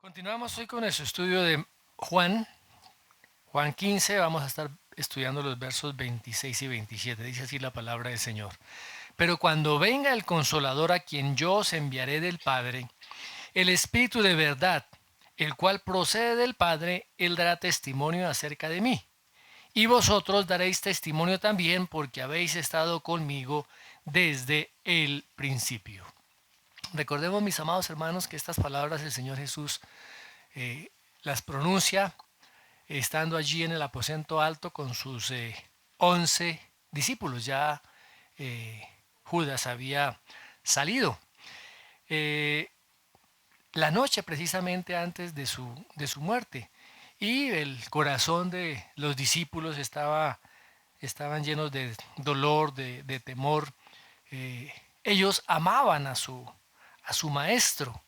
Continuamos hoy con nuestro estudio de Juan 15, vamos a estar estudiando los versos 26 y 27, dice así la palabra del Señor. Pero cuando venga el Consolador a quien yo os enviaré del Padre, el Espíritu de verdad, el cual procede del Padre, él dará testimonio acerca de mí. Y vosotros daréis testimonio también porque habéis estado conmigo desde el principio. Recordemos, mis amados hermanos, que estas palabras el Señor Jesús eh, las pronuncia estando allí en el aposento alto con sus 11 discípulos. Ya Judas había salido. Eh, la noche precisamente antes de su muerte. Y el corazón de los discípulos estaban llenos de dolor, de temor. Ellos amaban a su maestro.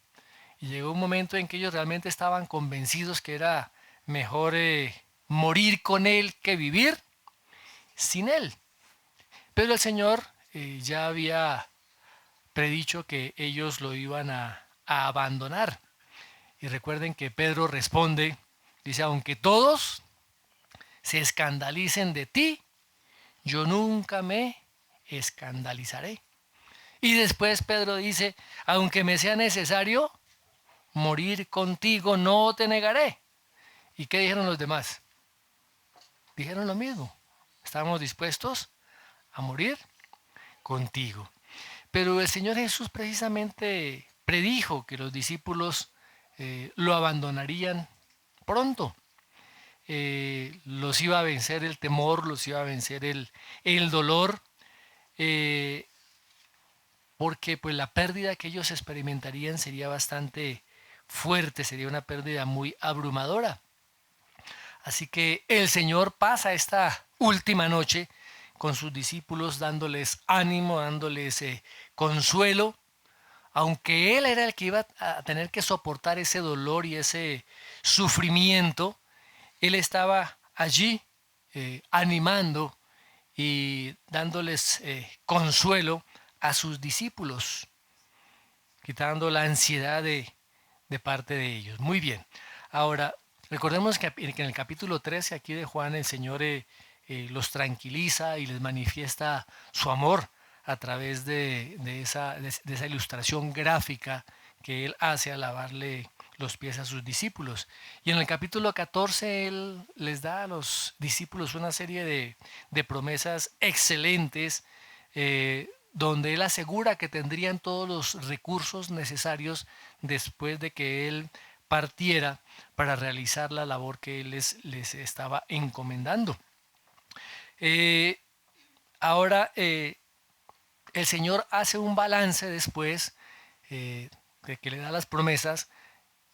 Y llegó un momento en que ellos realmente estaban convencidos que era mejor morir con él que vivir sin él. Pero el Señor ya había predicho que ellos lo iban a abandonar. Y recuerden que Pedro responde, dice, aunque todos se escandalicen de ti, yo nunca me escandalizaré. Y después Pedro dice, aunque me sea necesario morir contigo, no te negaré. ¿Y qué dijeron los demás? Dijeron lo mismo. Estamos dispuestos a morir contigo. Pero el Señor Jesús precisamente predijo que los discípulos lo abandonarían pronto. Los iba a vencer el temor, los iba a vencer el dolor, eh, porque pues la pérdida que ellos experimentarían sería bastante fuerte, sería una pérdida muy abrumadora. Así que el Señor pasa esta última noche con sus discípulos dándoles ánimo, dándoles consuelo, aunque Él era el que iba a tener que soportar ese dolor y ese sufrimiento. Él estaba allí animando y dándoles consuelo a sus discípulos, quitando la ansiedad de parte de ellos. Muy bien. Ahora, recordemos que en el capítulo 13 aquí de Juan el Señor los tranquiliza y les manifiesta su amor a través de esa ilustración gráfica que él hace al lavarle los pies a sus discípulos. Y en el capítulo 14 él les da a los discípulos una serie de promesas excelentes, donde él asegura que tendrían todos los recursos necesarios después de que él partiera para realizar la labor que él les estaba encomendando. Eh, ahora, el Señor hace un balance después de que le da las promesas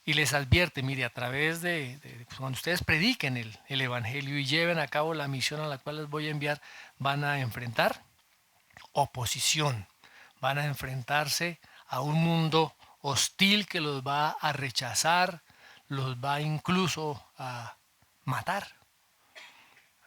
y les advierte, mire, a través de cuando ustedes prediquen el Evangelio y lleven a cabo la misión a la cual les voy a enviar, van a enfrentar oposición, van a enfrentarse a un mundo hostil que los va a rechazar, los va incluso a matar.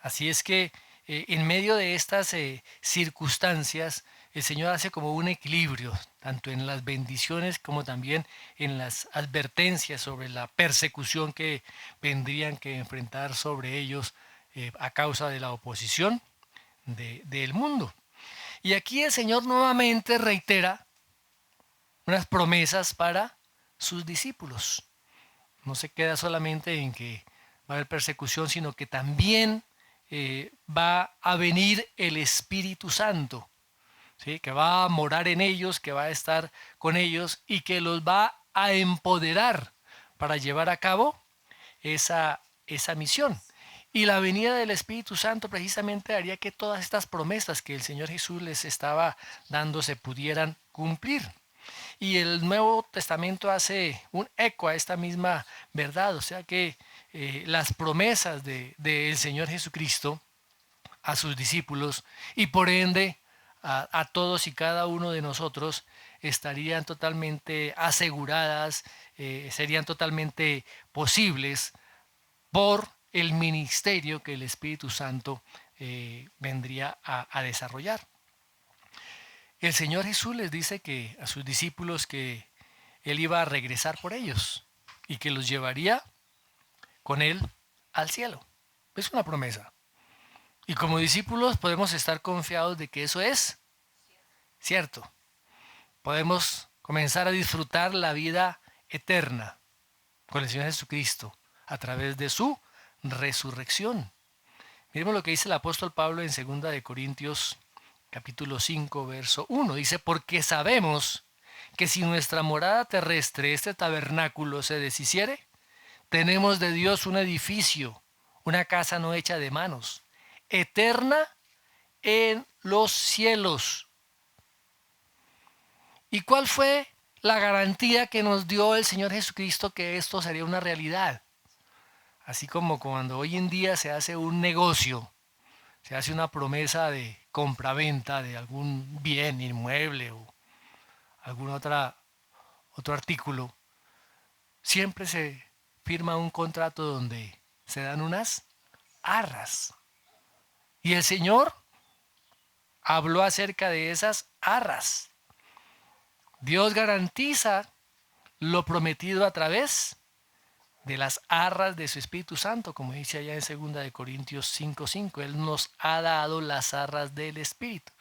Así es que en medio de estas circunstancias, el Señor hace como un equilibrio, tanto en las bendiciones como también en las advertencias sobre la persecución que vendrían que enfrentar sobre ellos a causa de la oposición del mundo. Y aquí el Señor nuevamente reitera unas promesas para sus discípulos. No se queda solamente en que va a haber persecución, sino que también va a venir el Espíritu Santo, ¿sí? Que va a morar en ellos, que va a estar con ellos y que los va a empoderar para llevar a cabo esa misión. Y la venida del Espíritu Santo precisamente haría que todas estas promesas que el Señor Jesús les estaba dando se pudieran cumplir. Y el Nuevo Testamento hace un eco a esta misma verdad, o sea que las promesas del Señor Jesucristo a sus discípulos y por ende a todos y cada uno de nosotros estarían totalmente aseguradas, serían totalmente posibles por el ministerio que el Espíritu Santo vendría a desarrollar. El Señor Jesús les dice que a sus discípulos que Él iba a regresar por ellos. y que los llevaría con Él al cielo. Es una promesa. Y como discípulos podemos estar confiados de que eso es cierto. Podemos comenzar a disfrutar la vida eterna con el Señor Jesucristo a través de su resurrección. Miremos lo que dice el apóstol Pablo en 2 de Corintios capítulo 5, verso 1. Dice, porque sabemos que si nuestra morada terrestre, este tabernáculo, se deshiciere, tenemos de Dios un edificio, una casa no hecha de manos, eterna en los cielos. ¿Y cuál fue la garantía que nos dio el Señor Jesucristo que esto sería una realidad? Así como cuando hoy en día se hace un negocio, se hace una promesa de compraventa de algún bien inmueble o algún otro artículo, siempre se firma un contrato donde se dan unas arras. Y el Señor habló acerca de esas arras. Dios garantiza lo prometido a través de las arras de su Espíritu Santo, como dice allá en 2 de Corintios 5:5. Él nos ha dado las arras del Espíritu.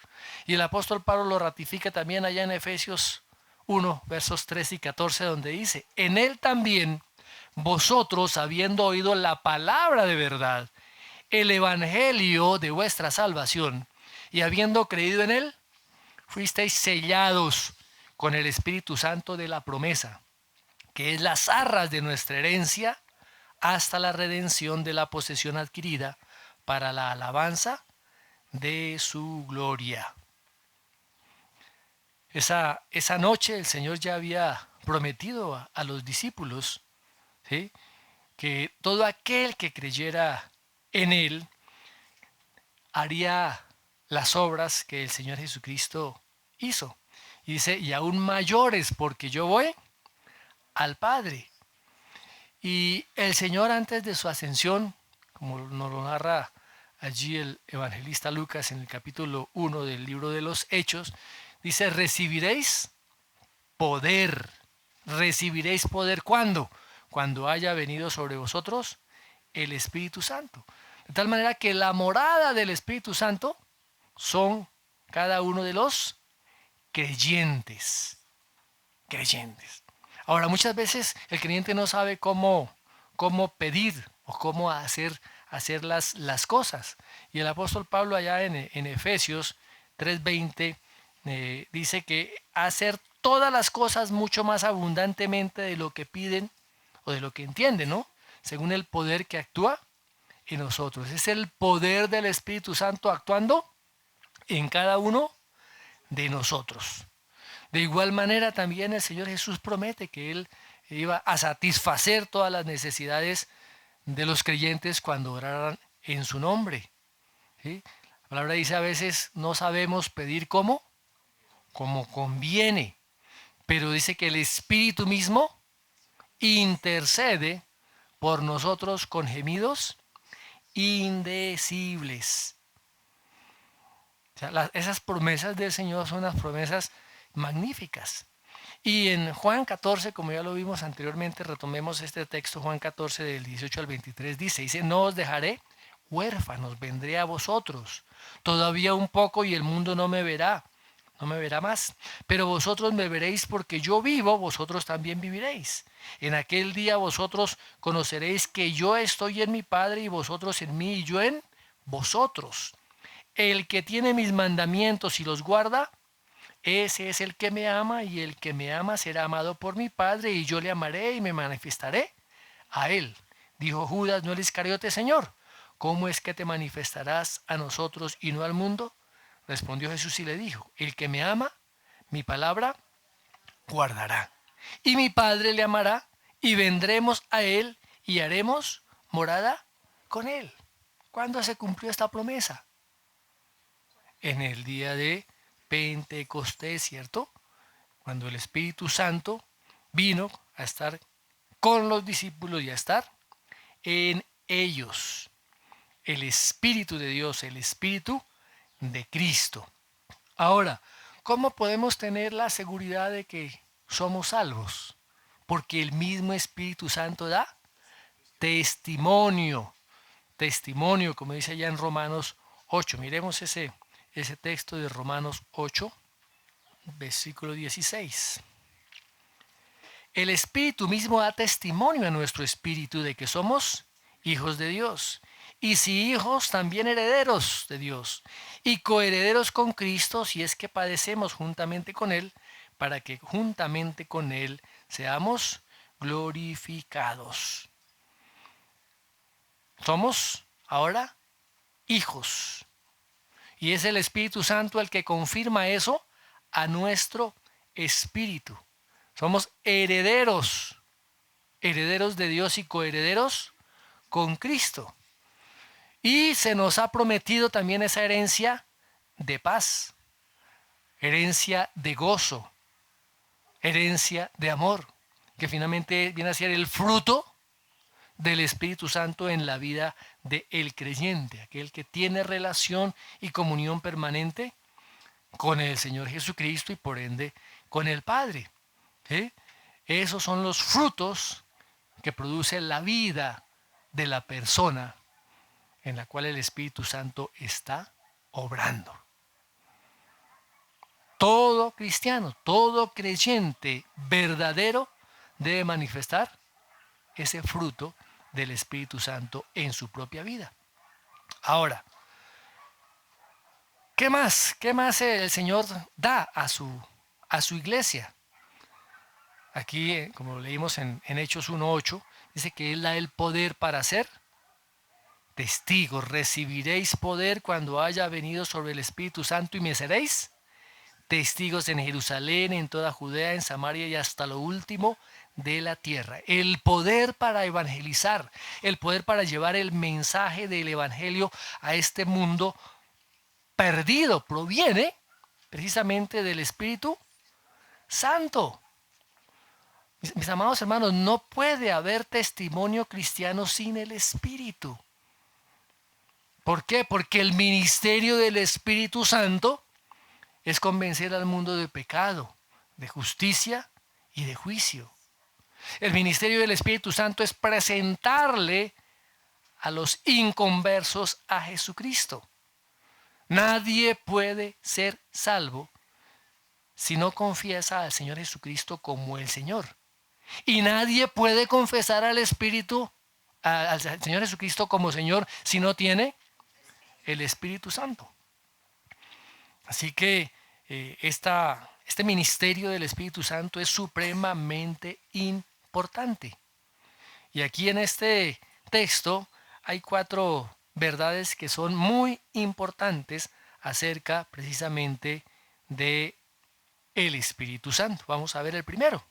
Y el apóstol Pablo lo ratifica también allá en Efesios 1, versos 13 y 14, donde dice, en Él también vosotros, habiendo oído la palabra de verdad, el evangelio de vuestra salvación, y habiendo creído en Él, fuisteis sellados con el Espíritu Santo de la promesa, que es las arras de nuestra herencia, hasta la redención de la posesión adquirida para la alabanza de su gloria. Esa noche el Señor ya había prometido a los discípulos, ¿sí?, que todo aquel que creyera en Él haría las obras que el Señor Jesucristo hizo. Y dice, y aún mayores, porque yo voy al Padre. Y el Señor, antes de su ascensión, como nos lo narra allí el evangelista Lucas en el capítulo 1 del libro de los Hechos, dice, recibiréis poder. ¿Recibiréis poder cuándo? Cuando haya venido sobre vosotros el Espíritu Santo. De tal manera que la morada del Espíritu Santo son cada uno de los creyentes. Creyentes. Ahora, muchas veces el creyente no sabe cómo pedir o cómo hacer las cosas. Y el apóstol Pablo allá en Efesios 3:20 dice que hacer todas las cosas mucho más abundantemente de lo que piden o de lo que entienden, ¿no? Según el poder que actúa en nosotros. Es el poder del Espíritu Santo actuando en cada uno de nosotros. De igual manera también el Señor Jesús promete que Él iba a satisfacer todas las necesidades de los creyentes cuando oraran en su nombre. ¿Sí? La palabra dice a veces no sabemos pedir como conviene, pero dice que el Espíritu mismo intercede por nosotros con gemidos indecibles. O sea, esas promesas del Señor son unas promesas magníficas. Y en Juan 14, como ya lo vimos anteriormente, retomemos este texto, Juan 14 del 18 al 23, dice, no os dejaré huérfanos, vendré a vosotros. Todavía un poco y el mundo no me verá más. Pero vosotros me veréis porque yo vivo, vosotros también viviréis. En aquel día vosotros conoceréis que yo estoy en mi Padre y vosotros en mí y yo en vosotros. El que tiene mis mandamientos y los guarda, ese es el que me ama, y el que me ama será amado por mi Padre, y yo le amaré y me manifestaré a él. Dijo Judas, no el Iscariote, Señor, ¿cómo es que te manifestarás a nosotros y no al mundo? Respondió Jesús y le dijo, el que me ama, mi palabra guardará. Y mi Padre le amará, y vendremos a él y haremos morada con él. ¿Cuándo se cumplió esta promesa? En el día de Pentecostés, ¿cierto? Cuando el Espíritu Santo vino a estar con los discípulos y a estar en ellos. El Espíritu de Dios, el Espíritu de Cristo. Ahora, ¿cómo podemos tener la seguridad de que somos salvos? porque el mismo Espíritu Santo da testimonio. Testimonio, como dice allá en Romanos 8. Miremos ese texto de Romanos 8, versículo 16. El Espíritu mismo da testimonio a nuestro espíritu de que somos hijos de Dios. Y si hijos, también herederos de Dios. Y coherederos con Cristo, si es que padecemos juntamente con Él, para que juntamente con Él seamos glorificados. Somos ahora hijos. Y es el Espíritu Santo el que confirma eso a nuestro espíritu. Somos herederos, herederos de Dios y coherederos con Cristo. Y se nos ha prometido también esa herencia de paz, herencia de gozo, herencia de amor, que finalmente viene a ser el fruto del Espíritu Santo en la vida del creyente, aquel que tiene relación y comunión permanente con el Señor Jesucristo y por ende con el Padre. ¿Sí? Esos son los frutos que produce la vida de la persona en la cual el Espíritu Santo está obrando. Todo cristiano, todo creyente verdadero debe manifestar ese fruto del Espíritu Santo en su propia vida. Ahora, ¿qué más? ¿Qué más el Señor da a su iglesia? Aquí, como leímos en Hechos 1:8, dice que Él da el poder para ser testigos. Recibiréis poder cuando haya venido sobre el Espíritu Santo y me seréis testigos en Jerusalén, en toda Judea, en Samaria y hasta lo último de la tierra. El poder para evangelizar, el poder para llevar el mensaje del evangelio a este mundo perdido proviene precisamente del Espíritu Santo. Mis amados hermanos, no puede haber testimonio cristiano sin el Espíritu. ¿Por qué? Porque el ministerio del Espíritu Santo es convencer al mundo de pecado, de justicia y de juicio. El ministerio del Espíritu Santo es presentarle a los inconversos a Jesucristo. Nadie puede ser salvo si no confiesa al Señor Jesucristo como el Señor. Y nadie puede confesar al Espíritu, al Señor Jesucristo como Señor si no tiene el Espíritu Santo. Así que este ministerio del Espíritu Santo es supremamente importante. Y aquí en este texto hay 4 verdades que son muy importantes acerca precisamente de el Espíritu Santo. Vamos a ver el primero.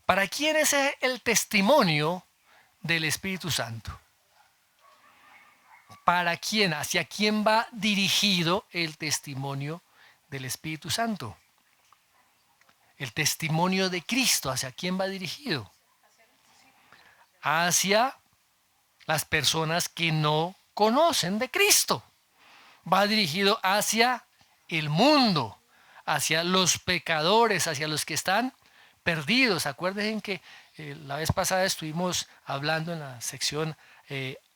¿Para quién es el testimonio del Espíritu Santo? ¿Para quién? ¿Hacia quién va dirigido el testimonio del Espíritu Santo? El testimonio de Cristo, ¿hacia quién va dirigido? Hacia las personas que no conocen de Cristo. Va dirigido hacia el mundo, hacia los pecadores, hacia los que están perdidos. Acuérdense que la vez pasada estuvimos hablando en la sección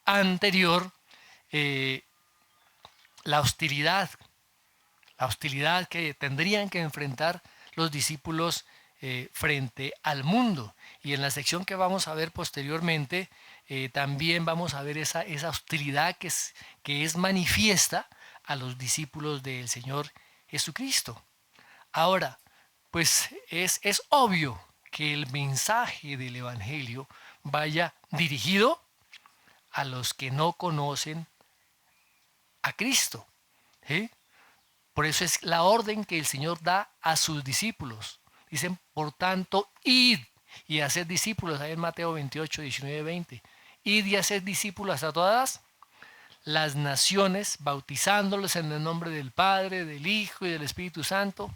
anterior la hostilidad que tendrían que enfrentar los discípulos frente al mundo. Y en la sección que vamos a ver posteriormente, también vamos a ver esa hostilidad que es manifiesta a los discípulos del Señor Jesucristo. Ahora, pues es obvio que el mensaje del Evangelio vaya dirigido a los que no conocen a Cristo. ¿Sí? Por eso es la orden que el Señor da a sus discípulos. Dicen, por tanto, id y haced discípulos. Ahí en Mateo 28, 19, 20. Id y haced discípulos a todas las naciones, bautizándolos en el nombre del Padre, del Hijo y del Espíritu Santo,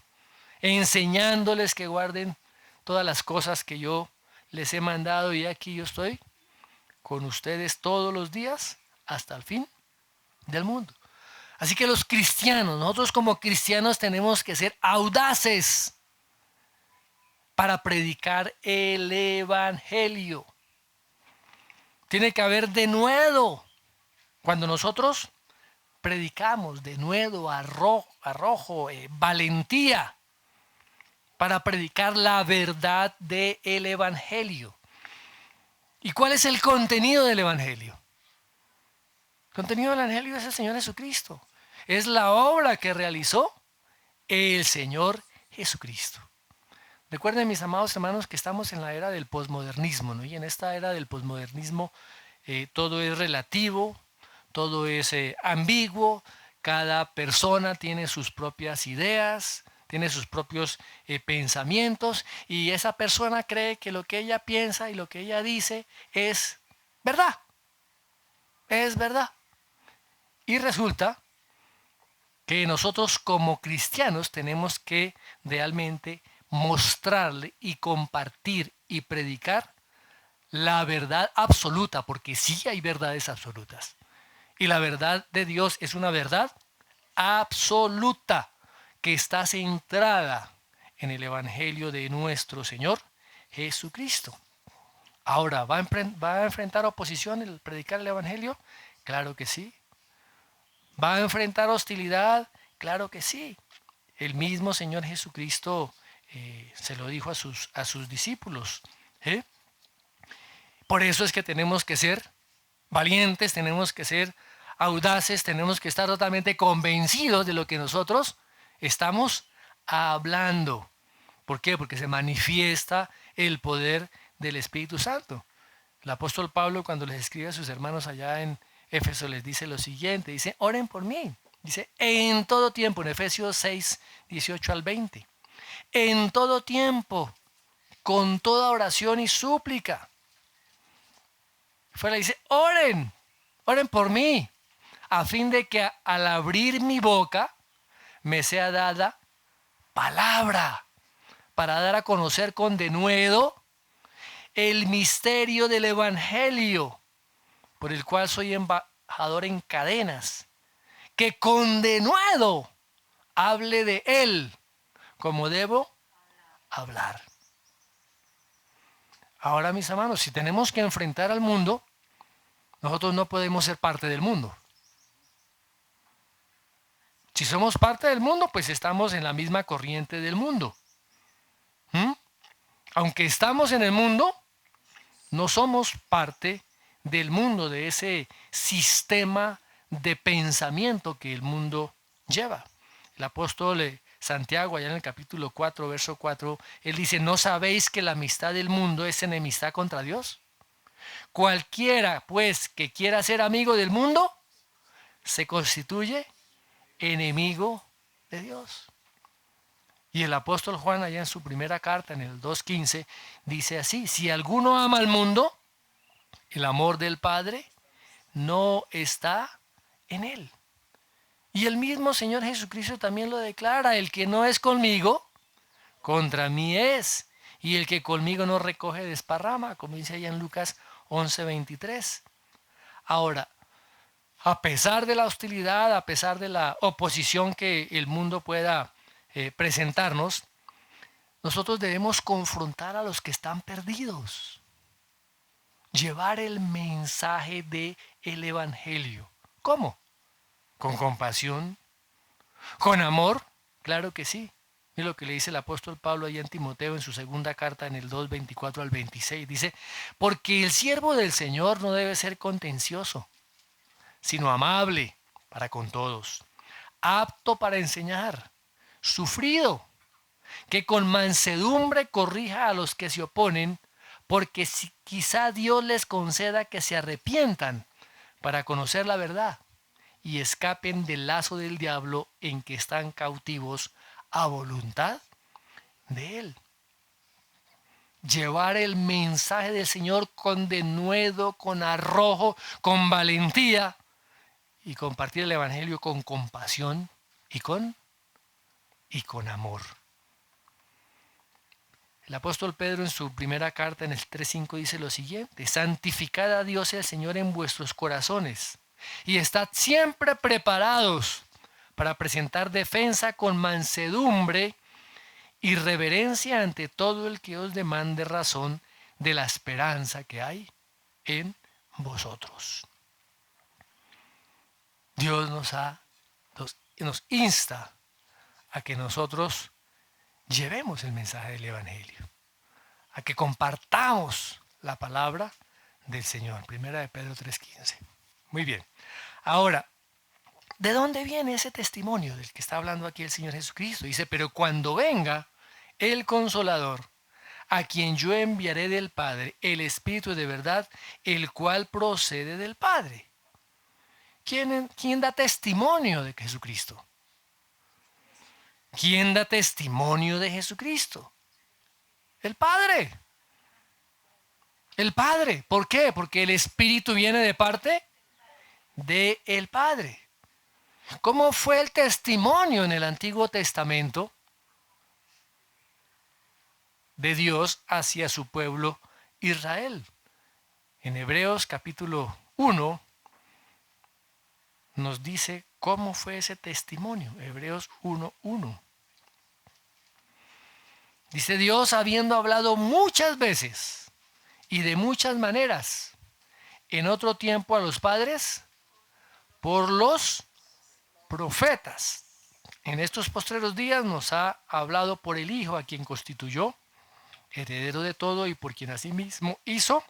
enseñándoles que guarden todas las cosas que yo les he mandado, y aquí yo estoy con ustedes todos los días hasta el fin del mundo. Así que los cristianos, nosotros como cristianos tenemos que ser audaces para predicar el evangelio. Tiene que haber denuedo. Cuando nosotros predicamos denuedo, arrojo, valentía para predicar la verdad del evangelio. ¿Y cuál es el contenido del evangelio? El contenido del evangelio es el Señor Jesucristo. Es la obra que realizó el Señor Jesucristo. Recuerden, mis amados hermanos, que estamos en la era del posmodernismo, ¿no? Y en esta era del posmodernismo todo es relativo, todo es ambiguo, cada persona tiene sus propias ideas, tiene sus propios pensamientos, y esa persona cree que lo que ella piensa y lo que ella dice es verdad. Es verdad. Y resulta que nosotros como cristianos tenemos que realmente mostrarle y compartir y predicar la verdad absoluta, porque sí hay verdades absolutas. Y la verdad de Dios es una verdad absoluta que está centrada en el Evangelio de nuestro Señor Jesucristo. Ahora, ¿va a enfrentar oposición el predicar el Evangelio? Claro que sí. ¿Va a enfrentar hostilidad? Claro que sí. El mismo Señor Jesucristo se lo dijo a sus discípulos. Por eso es que tenemos que ser valientes, tenemos que ser audaces, tenemos que estar totalmente convencidos de lo que nosotros estamos hablando. ¿Por qué? Porque se manifiesta el poder del Espíritu Santo. El apóstol Pablo, cuando les escribe a sus hermanos allá en Éfeso, les dice lo siguiente, dice, oren por mí. Dice, en todo tiempo, en Efesios 6, 18 al 20. En todo tiempo, con toda oración y súplica. Fuera dice, oren por mí, a fin de que al abrir mi boca me sea dada palabra para dar a conocer con denuedo el misterio del Evangelio, por el cual soy embajador en cadenas, que con denuedo hable de él como debo hablar. Ahora, mis hermanos, si tenemos que enfrentar al mundo, nosotros no podemos ser parte del mundo. Si somos parte del mundo, pues estamos en la misma corriente del mundo. Aunque estamos en el mundo, no somos parte del mundo, de ese sistema de pensamiento que el mundo lleva. El apóstol Santiago, allá en el capítulo 4, verso 4, él dice, ¿no sabéis que la amistad del mundo es enemistad contra Dios? Cualquiera, pues, que quiera ser amigo del mundo, se constituye enemigo de Dios. Y el apóstol Juan, allá en su primera carta, en el 2:15, dice así, si alguno ama al mundo, el amor del Padre no está en él. Y el mismo Señor Jesucristo también lo declara, el que no es conmigo, contra mí es. Y el que conmigo no recoge, desparrama, como dice allá en Lucas 11:23. Ahora, a pesar de la hostilidad, a pesar de la oposición que el mundo pueda presentarnos, nosotros debemos confrontar a los que están perdidos. Llevar el mensaje del Evangelio. ¿Cómo? ¿Con compasión? ¿Con amor? Claro que sí. Es lo que le dice el apóstol Pablo allá en Timoteo en su segunda carta en el 2:24 al 26. Dice, porque el siervo del Señor no debe ser contencioso, sino amable para con todos, apto para enseñar, sufrido, que con mansedumbre corrija a los que se oponen, porque si quizá Dios les conceda que se arrepientan para conocer la verdad y escapen del lazo del diablo en que están cautivos a voluntad de él. Llevar el mensaje del Señor con denuedo, con arrojo, con valentía, y compartir el Evangelio con compasión y con amor. El apóstol Pedro en su primera carta en el 3:5 dice lo siguiente, santificad a Dios el Señor en vuestros corazones y estad siempre preparados para presentar defensa con mansedumbre y reverencia ante todo el que os demande razón de la esperanza que hay en vosotros. Dios nos insta a que nosotros llevemos el mensaje del Evangelio, a que compartamos la palabra del Señor. Primera de Pedro 3:15. Muy bien. Ahora, ¿de dónde viene ese testimonio del que está hablando aquí el Señor Jesucristo? Dice, pero cuando venga el Consolador, a quien yo enviaré del Padre, el Espíritu de verdad, el cual procede del Padre. ¿Quién da testimonio de Jesucristo? ¿Quién da testimonio de Jesucristo? El Padre. El Padre. ¿Por qué? Porque el Espíritu viene de parte del Padre. ¿Cómo fue el testimonio en el Antiguo Testamento de Dios hacia su pueblo Israel? En Hebreos capítulo 1 nos dice cómo fue ese testimonio. Hebreos 1:1. Dice, Dios, habiendo hablado muchas veces y de muchas maneras en otro tiempo a los padres por los profetas, en estos postreros días nos ha hablado por el Hijo, a quien constituyó heredero de todo y por quien asimismo hizo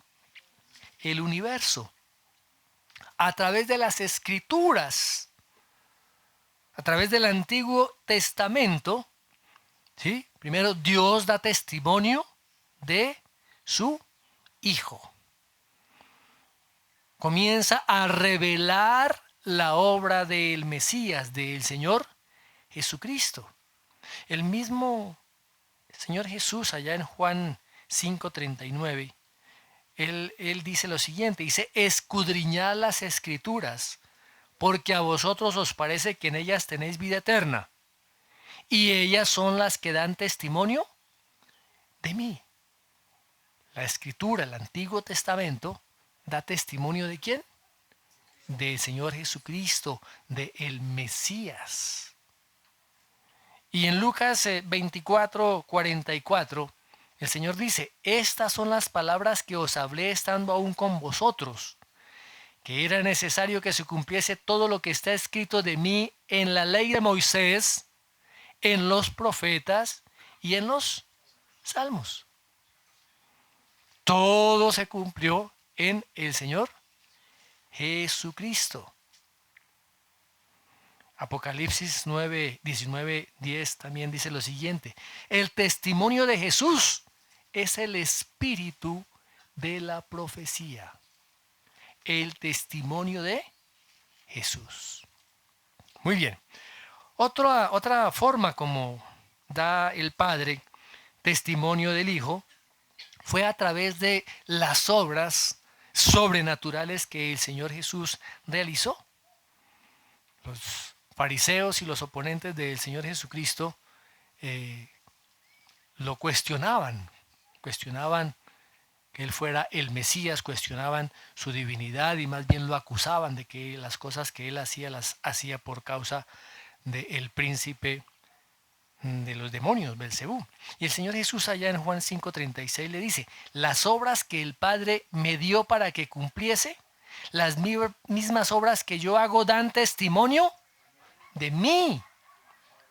el universo. A través de las Escrituras, a través del Antiguo Testamento, ¿sí? Primero Dios da testimonio de su Hijo. Comienza a revelar la obra del Mesías, del Señor Jesucristo. El mismo Señor Jesús, allá en Juan 5:39, él dice lo siguiente, dice, escudriñad las Escrituras, porque a vosotros os parece que en ellas tenéis vida eterna, y ellas son las que dan testimonio de mí. La Escritura, el Antiguo Testamento, da testimonio ¿de quién? Del Señor Jesucristo, del Mesías. Y en Lucas 24:44, el Señor dice, estas son las palabras que os hablé estando aún con vosotros, que era necesario que se cumpliese todo lo que está escrito de mí en la ley de Moisés, en los profetas y en los salmos. Todo se cumplió en el Señor Jesucristo. Apocalipsis 9:19-10 también dice lo siguiente, el testimonio de Jesús es el espíritu de la profecía. El testimonio de Jesús. Muy bien. Otra forma como da el Padre testimonio del Hijo fue a través de las obras sobrenaturales que el Señor Jesús realizó. Los fariseos y los oponentes del Señor Jesucristo lo cuestionaban que él fuera el Mesías, cuestionaban su divinidad y más bien lo acusaban de que las cosas que él hacía las hacía por causa del príncipe de los demonios, Belcebú. Y el Señor Jesús allá en Juan 5:36 le dice, las obras que el Padre me dio para que cumpliese, las mismas obras que yo hago dan testimonio de mí,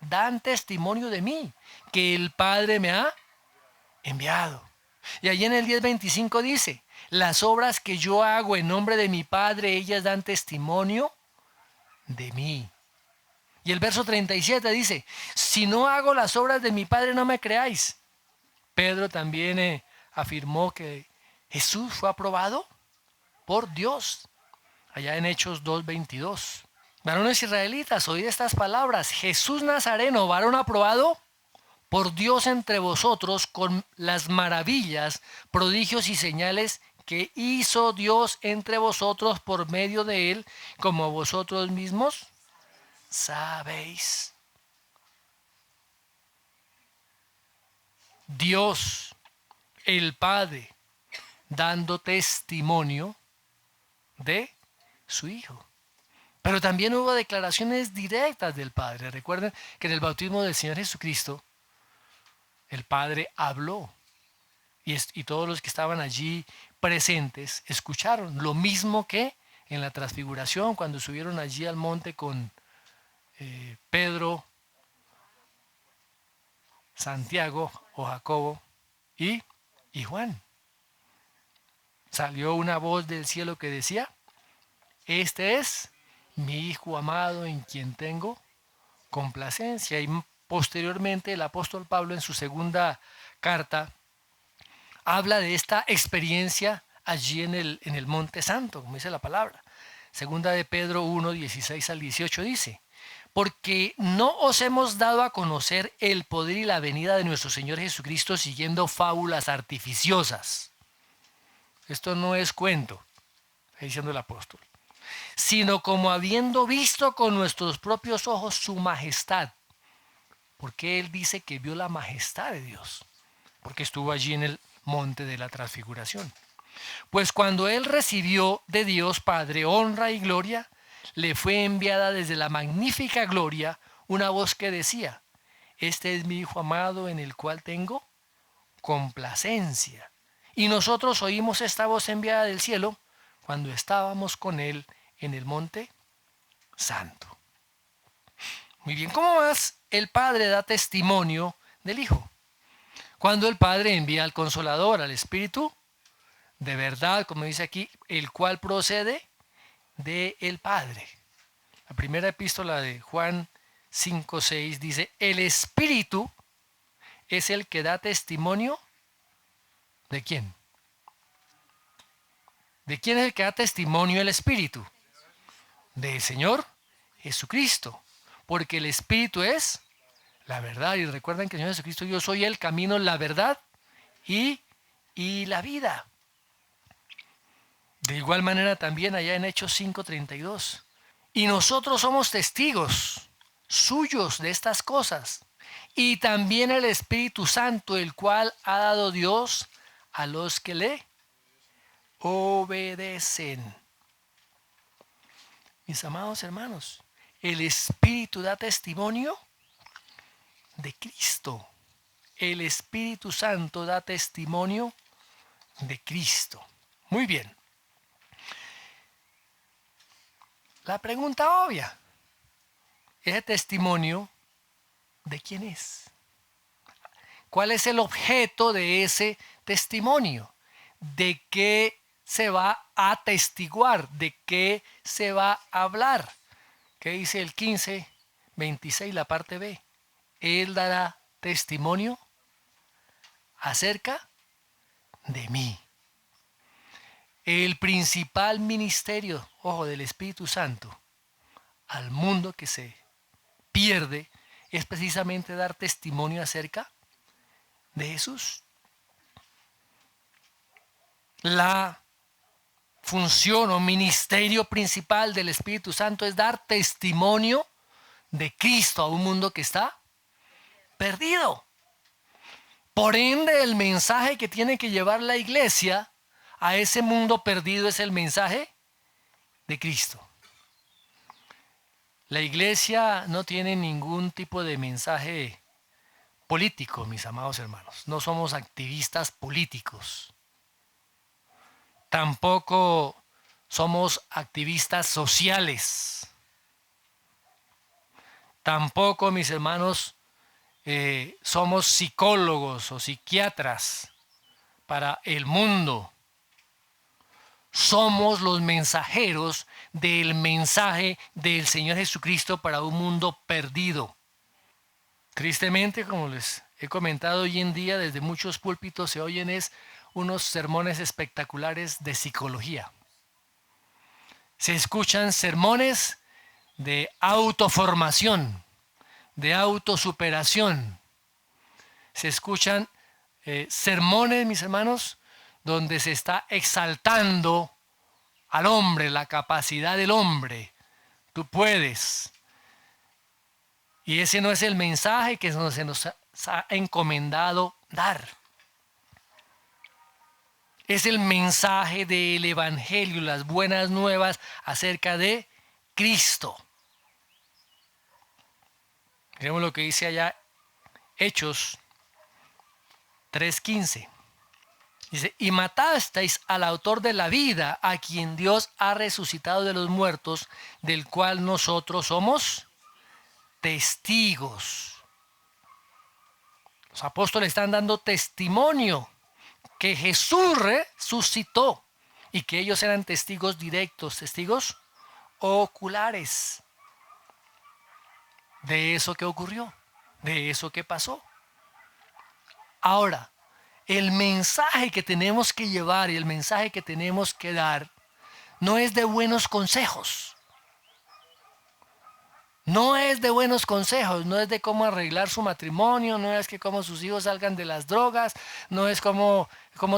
dan testimonio de mí, que el Padre me ha enviado. Y allí en el 10:25 dice, las obras que yo hago en nombre de mi Padre, ellas dan testimonio de mí. Y el verso 37 dice, si no hago las obras de mi Padre, no me creáis. Pedro también afirmó que Jesús fue aprobado por Dios, allá en Hechos 2:22. Varones israelitas, oíd estas palabras, Jesús Nazareno, varón aprobado por Dios entre vosotros con las maravillas, prodigios y señales que hizo Dios entre vosotros por medio de él, como vosotros mismos sabéis. Dios, el Padre, dando testimonio de su Hijo. Pero también hubo declaraciones directas del Padre. Recuerden que en el bautismo del Señor Jesucristo, El Padre habló y todos los que estaban allí presentes escucharon lo mismo que en la transfiguración cuando subieron allí al monte con Pedro, Santiago o Jacobo y, y Juan. Salió una voz del cielo que decía: este es mi Hijo amado en quien tengo complacencia. Y posteriormente el apóstol Pablo en su segunda carta habla de esta experiencia allí en el Monte Santo, como dice la palabra. Segunda de Pedro 1, 16 al 18 dice: porque no os hemos dado a conocer el poder y la venida de nuestro Señor Jesucristo siguiendo fábulas artificiosas. Esto no es cuento, está diciendo el apóstol, sino como habiendo visto con nuestros propios ojos su majestad. Porque él dice que vio la majestad de Dios, porque estuvo allí en el monte de la transfiguración. Pues cuando él recibió de Dios Padre honra y gloria, le fue enviada desde la magnífica gloria una voz que decía: este es mi Hijo amado en el cual tengo complacencia. Y nosotros oímos esta voz enviada del cielo cuando estábamos con él en el monte santo. Muy bien, ¿cómo más el Padre da testimonio del Hijo? Cuando el Padre envía al Consolador, al Espíritu de verdad, como dice aquí, el cual procede del Padre. La primera epístola de Juan 5:6 dice: el Espíritu es el que da testimonio. ¿De quién? ¿De quién es el que da testimonio el Espíritu? Del Señor Jesucristo. Porque el Espíritu es la verdad. Y recuerden que el Señor Jesucristo: yo soy el camino, la verdad y la vida. De igual manera también allá en Hechos 5:32. Y nosotros somos testigos suyos de estas cosas. Y también el Espíritu Santo, el cual ha dado Dios a los que le obedecen. Mis amados hermanos, el Espíritu da testimonio de Cristo. El Espíritu Santo da testimonio de Cristo. Muy bien. La pregunta obvia: ¿ese testimonio de quién es? ¿Cuál es el objeto de ese testimonio? ¿De qué se va a atestiguar? ¿De qué se va a hablar? ¿Qué dice el 15:26, la parte B? Él dará testimonio acerca de mí. El principal ministerio, ojo, del Espíritu Santo al mundo que se pierde es precisamente dar testimonio acerca de Jesús. La función o ministerio principal del Espíritu Santo es dar testimonio de Cristo a un mundo que está perdido. Por ende, el mensaje que tiene que llevar la iglesia a ese mundo perdido es el mensaje de Cristo. La iglesia no tiene ningún tipo de mensaje político, mis amados hermanos. No somos activistas políticos. Tampoco somos activistas sociales. Tampoco, mis hermanos, somos psicólogos o psiquiatras para el mundo. Somos los mensajeros del mensaje del Señor Jesucristo para un mundo perdido. Tristemente, como les he comentado, hoy en día desde muchos púlpitos se oyen unos sermones espectaculares de psicología. Se escuchan sermones de autoformación, de autosuperación. Se escuchan sermones, mis hermanos, donde se está exaltando al hombre, la capacidad del hombre. Tú puedes. Y ese no es el mensaje que se nos ha encomendado dar. Es el mensaje del Evangelio, las buenas nuevas acerca de Cristo. Miremos lo que dice allá Hechos 3:15. Dice, y matasteis al autor de la vida, a quien Dios ha resucitado de los muertos, del cual nosotros somos testigos. Los apóstoles están dando testimonio que Jesús resucitó y que ellos eran testigos directos, testigos oculares de eso que ocurrió, de eso que pasó. Ahora, el mensaje que tenemos que llevar y el mensaje que tenemos que dar no es de buenos consejos. No es de buenos consejos, no es de cómo arreglar su matrimonio, no es que cómo sus hijos salgan de las drogas, no es cómo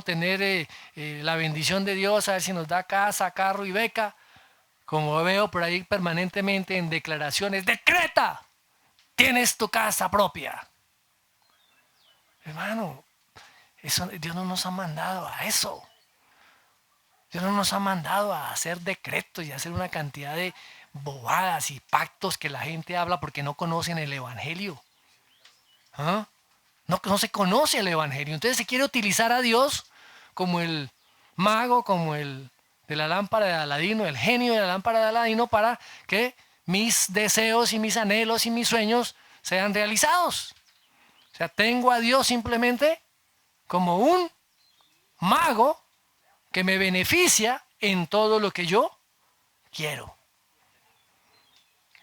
tener la bendición de Dios, a ver si nos da casa, carro y beca, como veo por ahí permanentemente en declaraciones, decreta, tienes tu casa propia. Hermano, Dios no nos ha mandado a eso. Dios no nos ha mandado a hacer decretos y a hacer una cantidad de bobadas y pactos que la gente habla porque no conocen el Evangelio. ¿Ah? No se conoce el Evangelio. Entonces se quiere utilizar a Dios como el mago, como el de la lámpara de Aladino, el genio de la lámpara de Aladino, para que mis deseos y mis anhelos y mis sueños sean realizados. O sea, tengo a Dios simplemente como un mago que me beneficia en todo lo que yo quiero.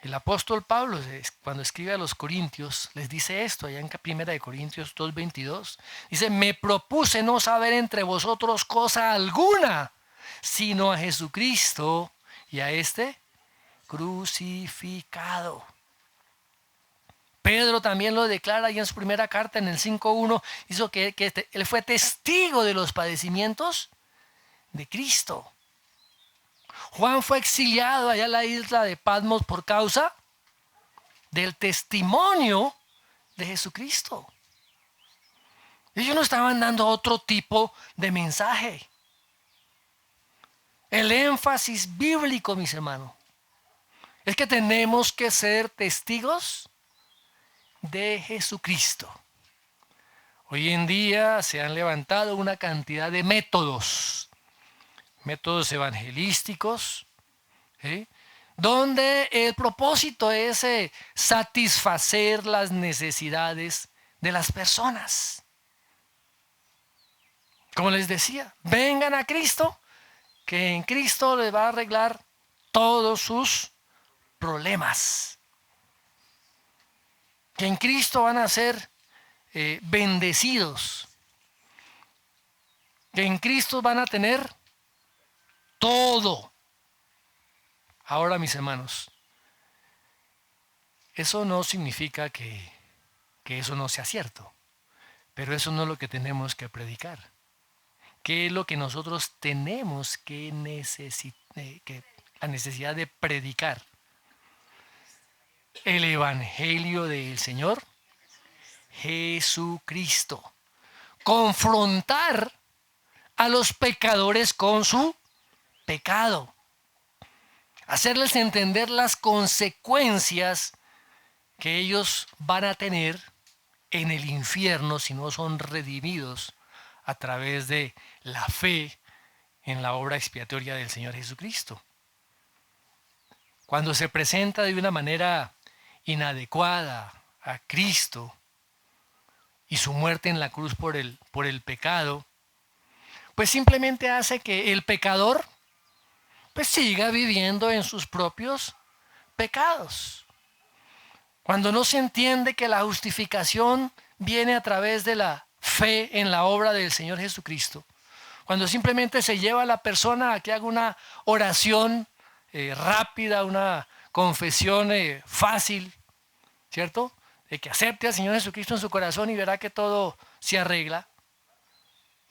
El apóstol Pablo, cuando escribe a los Corintios, les dice esto, allá en 1 Corintios 2:22. Dice, me propuse no saber entre vosotros cosa alguna, sino a Jesucristo y a este crucificado. Pedro también lo declara allá en su primera carta, en el 5:1, hizo que él fue testigo de los padecimientos de Cristo. Juan fue exiliado allá en la isla de Patmos por causa del testimonio de Jesucristo. Ellos no estaban dando otro tipo de mensaje. El énfasis bíblico, mis hermanos, es que tenemos que ser testigos de Jesucristo. Hoy en día se han levantado una cantidad de métodos evangelísticos, ¿sí?, donde el propósito es satisfacer las necesidades de las personas. Como les decía, vengan a Cristo, que en Cristo les va a arreglar todos sus problemas. Que en Cristo van a ser bendecidos. Que en Cristo van a tener todo. Ahora, mis hermanos, eso no significa que eso no sea cierto, pero eso no es lo que tenemos que predicar. ¿Qué es lo que nosotros tenemos que la necesidad de predicar? El Evangelio del Señor Jesucristo. Confrontar a los pecadores con su pecado. Hacerles entender las consecuencias que ellos van a tener en el infierno si no son redimidos a través de la fe en la obra expiatoria del Señor Jesucristo. Cuando se presenta de una manera inadecuada a Cristo y su muerte en la cruz por el pecado, pues simplemente hace que el pecador pues siga viviendo en sus propios pecados. Cuando no se entiende que la justificación viene a través de la fe en la obra del Señor Jesucristo, cuando simplemente se lleva a la persona a que haga una oración rápida, una confesión fácil, ¿cierto?, de que acepte al Señor Jesucristo en su corazón y verá que todo se arregla,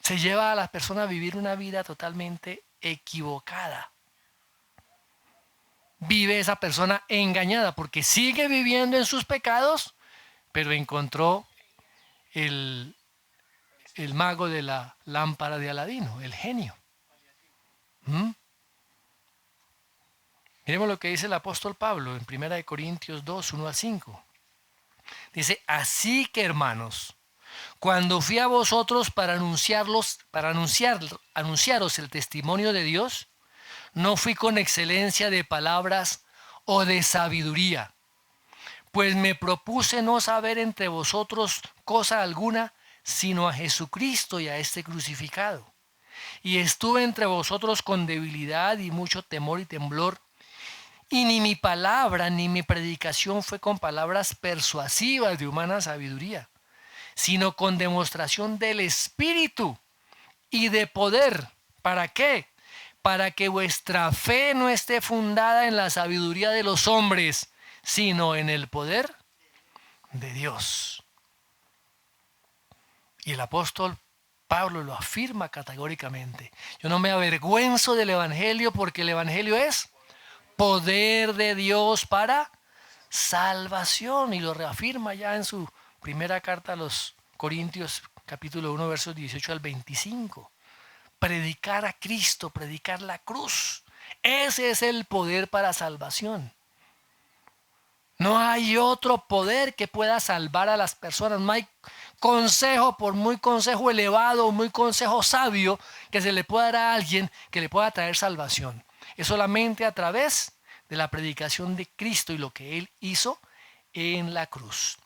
se lleva a la persona a vivir una vida totalmente equivocada. Vive esa persona engañada porque sigue viviendo en sus pecados, pero encontró el mago de la lámpara de Aladino, el genio. Miremos lo que dice el apóstol Pablo en 1 Corintios 2, 1-5. Dice, así que hermanos, Cuando fui a vosotros para anunciaros el testimonio de Dios, no fui con excelencia de palabras o de sabiduría, pues me propuse no saber entre vosotros cosa alguna, sino a Jesucristo y a este crucificado. Y estuve entre vosotros con debilidad y mucho temor y temblor, y ni mi palabra ni mi predicación fue con palabras persuasivas de humana sabiduría, sino con demostración del Espíritu y de poder. ¿Para qué? Para que vuestra fe no esté fundada en la sabiduría de los hombres, sino en el poder de Dios. Y el apóstol Pablo lo afirma categóricamente. Yo no me avergüenzo del Evangelio, porque el Evangelio es poder de Dios para salvación. Y lo reafirma ya en su primera carta a los Corintios, capítulo 1, versos 18 al 25. Predicar a Cristo, predicar la cruz. Ese es el poder para salvación. No hay otro poder que pueda salvar a las personas. No hay consejo, por muy consejo elevado, muy consejo sabio que se le pueda dar a alguien que le pueda traer salvación. Es solamente a través de la predicación de Cristo y lo que Él hizo en la cruz.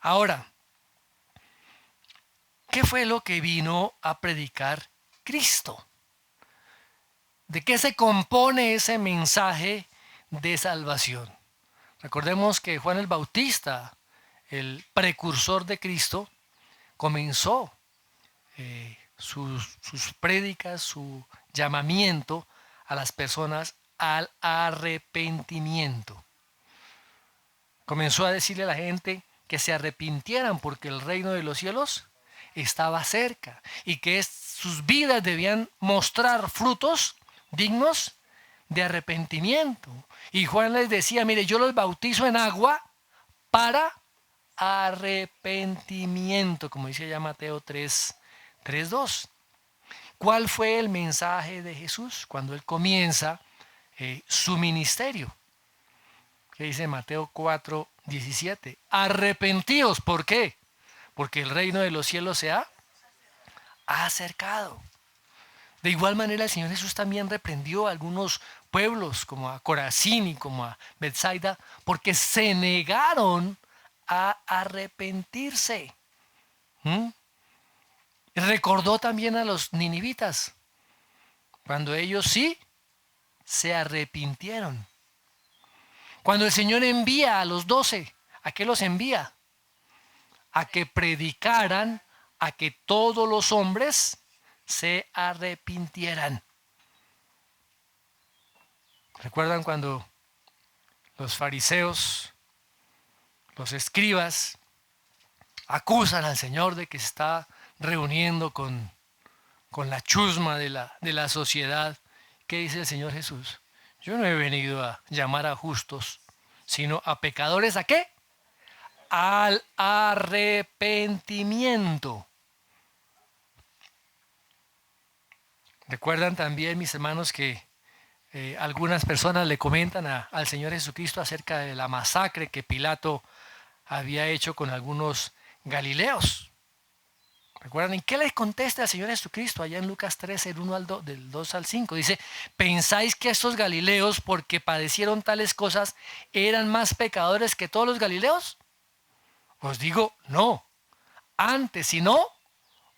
Ahora, ¿qué fue lo que vino a predicar Cristo? ¿De qué se compone ese mensaje de salvación? Recordemos que Juan el Bautista, el precursor de Cristo, comenzó sus prédicas, su llamamiento a las personas al arrepentimiento. Comenzó a decirle a la gente que se arrepintieran porque el reino de los cielos estaba cerca y que sus vidas debían mostrar frutos dignos de arrepentimiento. Y Juan les decía, mire, yo los bautizo en agua para arrepentimiento, como dice ya Mateo 3:2. ¿Cuál fue el mensaje de Jesús cuando Él comienza su ministerio? ¿Qué dice Mateo 4:17? Arrepentíos. ¿Por qué? Porque el reino de los cielos se ha acercado. De igual manera, el Señor Jesús también reprendió a algunos pueblos, como a Corazín y como a Betsaida, porque se negaron a arrepentirse. Y recordó también a los ninivitas, cuando ellos sí se arrepintieron. Cuando el Señor envía a los 12, ¿a qué los envía? A que predicaran a que todos los hombres se arrepintieran. ¿Recuerdan cuando los fariseos, los escribas, acusan al Señor de que se está reuniendo con la chusma de la sociedad? ¿Qué dice el Señor Jesús? Yo no he venido a llamar a justos, sino a pecadores. ¿A qué? Al arrepentimiento. Recuerdan también, mis hermanos, que algunas personas le comentan al Señor Jesucristo acerca de la masacre que Pilato había hecho con algunos galileos. ¿Recuerdan? ¿Y qué les contesta el Señor Jesucristo allá en Lucas 13, del 2 al 5? Dice, ¿pensáis que estos galileos, porque padecieron tales cosas, eran más pecadores que todos los galileos? Os digo, no. Antes, si no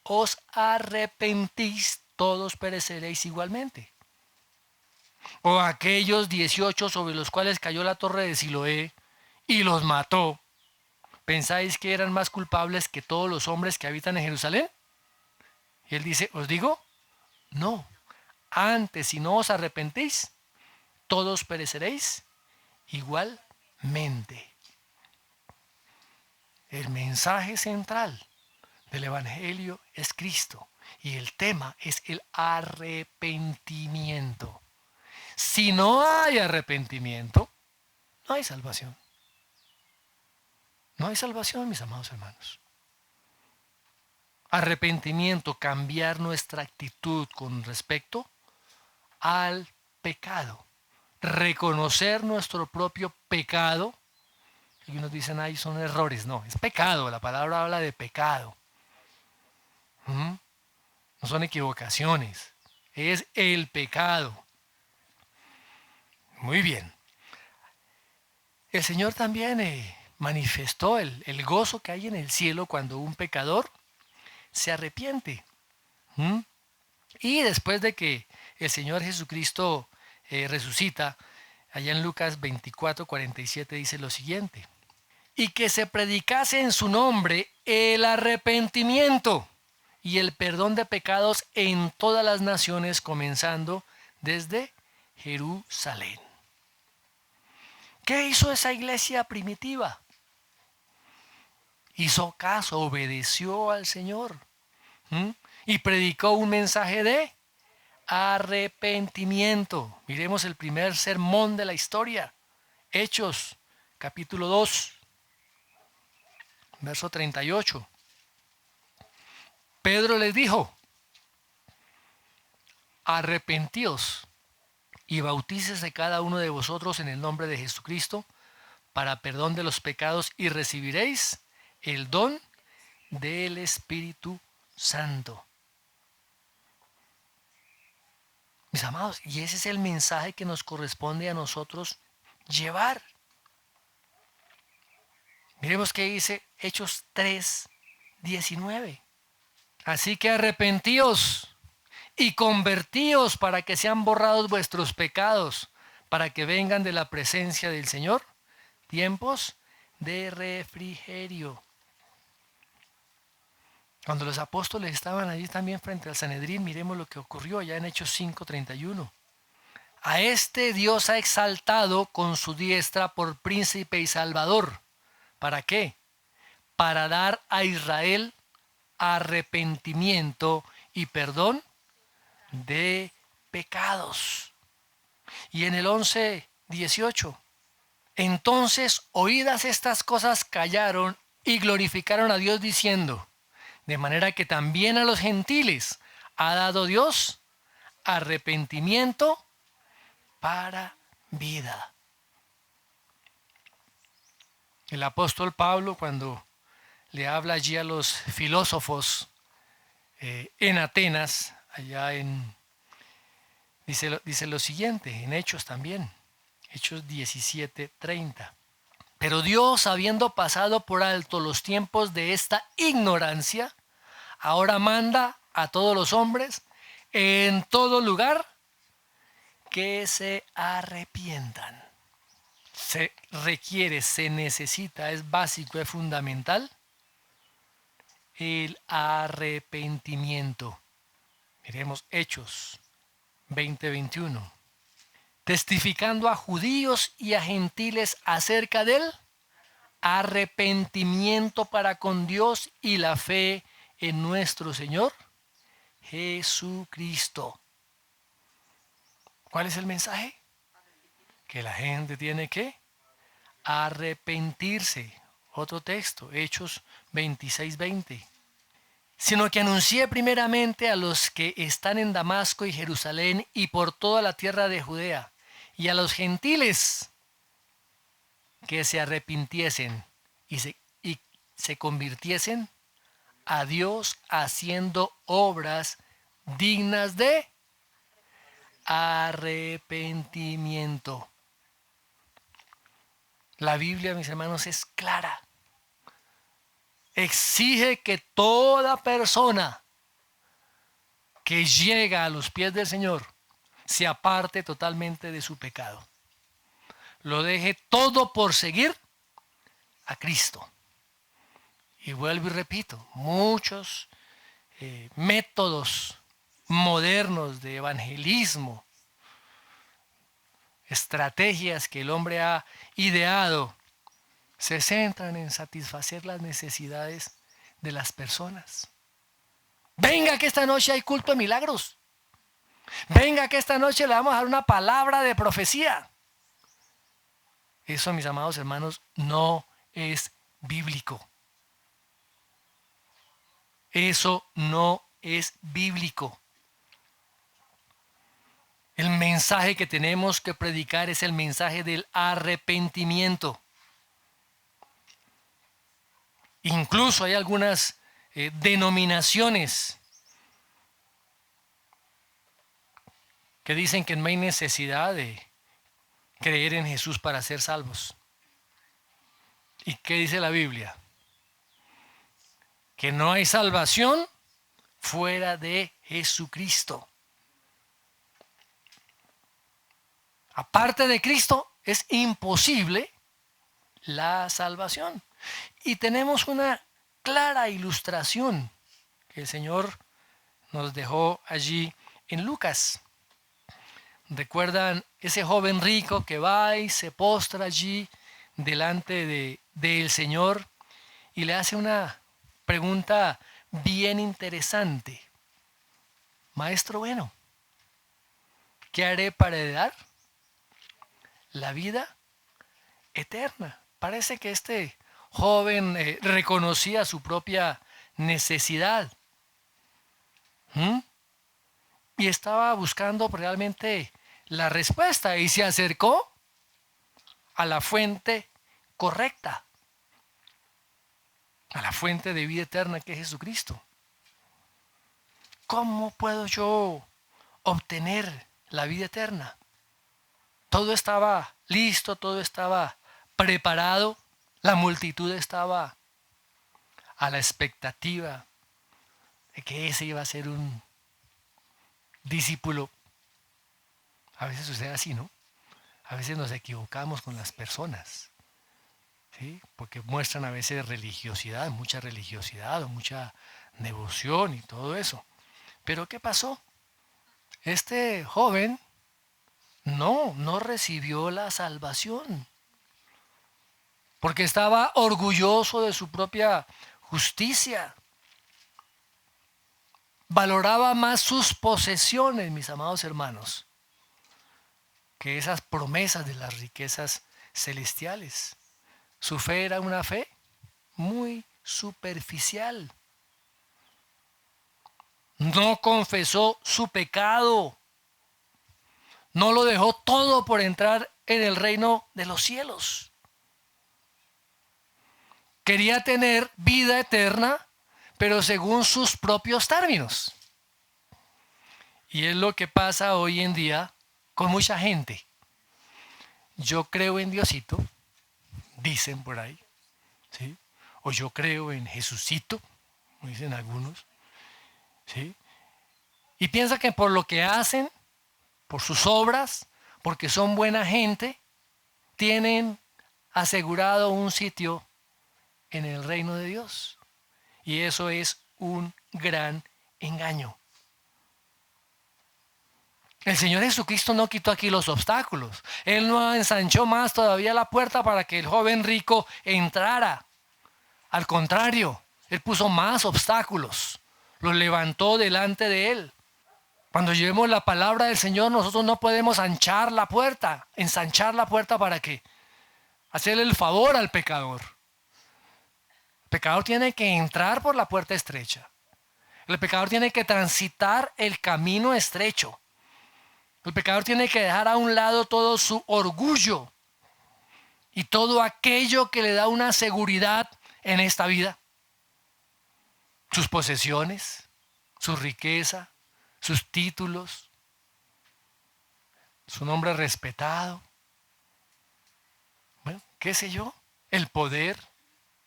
os arrepentís, todos pereceréis igualmente. O aquellos 18 sobre los cuales cayó la torre de Siloé y los mató, ¿pensáis que eran más culpables que todos los hombres que habitan en Jerusalén? Y él dice, os digo, no. Antes, si no os arrepentís, todos pereceréis igualmente. El mensaje central del Evangelio es Cristo y el tema es el arrepentimiento. Si no hay arrepentimiento, no hay salvación. No hay salvación, mis amados hermanos. Arrepentimiento, cambiar nuestra actitud con respecto al pecado. Reconocer nuestro propio pecado, Algunos dicen, ay, son errores. No, es pecado. La palabra habla de pecado. ¿Mm? No son equivocaciones. Es el pecado. Muy bien. El Señor también manifestó el gozo que hay en el cielo cuando un pecador se arrepiente. ¿Mm? Y después de que el Señor Jesucristo resucita, allá en Lucas 24:47 dice lo siguiente: y que se predicase en su nombre el arrepentimiento y el perdón de pecados en todas las naciones, comenzando desde Jerusalén. ¿Qué hizo esa iglesia primitiva? Hizo caso, obedeció al Señor. ¿Mm? Y predicó un mensaje de arrepentimiento. Miremos el primer sermón de la historia. Hechos, capítulo 2, verso 38. Pedro les dijo: arrepentíos y bautícese cada uno de vosotros en el nombre de Jesucristo para perdón de los pecados y recibiréis el don del Espíritu Santo. Mis amados, y ese es el mensaje que nos corresponde a nosotros llevar. Miremos qué dice Hechos 3:19. Así que arrepentíos y convertíos para que sean borrados vuestros pecados, para que vengan de la presencia del Señor tiempos de refrigerio. Cuando los apóstoles estaban allí también frente al Sanedrín, miremos lo que ocurrió allá en Hechos 5:31. A este Dios ha exaltado con su diestra por príncipe y salvador. ¿Para qué? Para dar a Israel arrepentimiento y perdón de pecados. Y en el 11:18, entonces oídas estas cosas callaron y glorificaron a Dios diciendo: de manera que también a los gentiles ha dado Dios arrepentimiento para vida. El apóstol Pablo, cuando le habla allí a los filósofos en Atenas, dice lo siguiente, en Hechos también, Hechos 17:30. Pero Dios, habiendo pasado por alto los tiempos de esta ignorancia, ahora manda a todos los hombres en todo lugar que se arrepientan. Se requiere, se necesita, es básico, es fundamental el arrepentimiento. Miremos Hechos 20:21. Testificando a judíos y a gentiles acerca del arrepentimiento para con Dios y la fe en nuestro Señor Jesucristo. ¿Cuál es el mensaje? Que la gente tiene que arrepentirse. Otro texto, Hechos 26:20. Sino que anuncié primeramente a los que están en Damasco y Jerusalén y por toda la tierra de Judea, y a los gentiles que se arrepintiesen y se convirtiesen a Dios haciendo obras dignas de arrepentimiento. La Biblia, mis hermanos, es clara. Exige que toda persona que llega a los pies del Señor se aparte totalmente de su pecado. Lo deje todo por seguir a Cristo. Y vuelvo y repito, muchos métodos modernos de evangelismo, estrategias que el hombre ha ideado, se centran en satisfacer las necesidades de las personas. Venga que esta noche hay culto de milagros. Venga que esta noche le vamos a dar una palabra de profecía. Eso, mis amados hermanos, no es bíblico. Eso no es bíblico. El mensaje que tenemos que predicar es el mensaje del arrepentimiento. Incluso hay algunas denominaciones que dicen que no hay necesidad de creer en Jesús para ser salvos. ¿Y qué dice la Biblia? Que no hay salvación fuera de Jesucristo. Aparte de Cristo es imposible la salvación. Y tenemos una clara ilustración que el Señor nos dejó allí en Lucas. ¿Recuerdan ese joven rico que va y se postra allí delante del Señor y le hace una pregunta bien interesante? Maestro bueno, ¿qué haré para heredar la vida eterna? Parece que este joven reconocía su propia necesidad. Y estaba buscando realmente la respuesta y se acercó a la fuente correcta, a la fuente de vida eterna que es Jesucristo. ¿Cómo puedo yo obtener la vida eterna? Todo estaba listo, todo estaba preparado, la multitud estaba a la expectativa de que ese iba a ser un discípulo. A veces sucede así, ¿no? A veces nos equivocamos con las personas, ¿sí? Porque muestran a veces religiosidad, o mucha devoción y todo eso. Pero ¿qué pasó? Este joven no recibió la salvación, porque estaba orgulloso de su propia justicia. Valoraba más sus posesiones, mis amados hermanos, que esas promesas de las riquezas celestiales. Su fe era una fe muy superficial. No confesó su pecado. No lo dejó todo por entrar en el reino de los cielos. Quería tener vida eterna, pero según sus propios términos. Y es lo que pasa hoy en día con mucha gente. Yo creo en Diosito, dicen por ahí, ¿sí? O yo creo en Jesucito, como dicen algunos, ¿sí? Y piensa que por lo que hacen, por sus obras, porque son buena gente, tienen asegurado un sitio en el reino de Dios. Y eso es un gran engaño. El Señor Jesucristo no quitó aquí los obstáculos. Él no ensanchó más todavía la puerta para que el joven rico entrara. Al contrario, Él puso más obstáculos. Los levantó delante de Él. Cuando llevemos la palabra del Señor, nosotros no podemos ensanchar la puerta para qué? Hacerle el favor al pecador. El pecador tiene que entrar por la puerta estrecha. El pecador tiene que transitar el camino estrecho. El pecador tiene que dejar a un lado todo su orgullo y todo aquello que le da una seguridad en esta vida. Sus posesiones, su riqueza, sus títulos, su nombre respetado. Bueno, qué sé yo, el poder.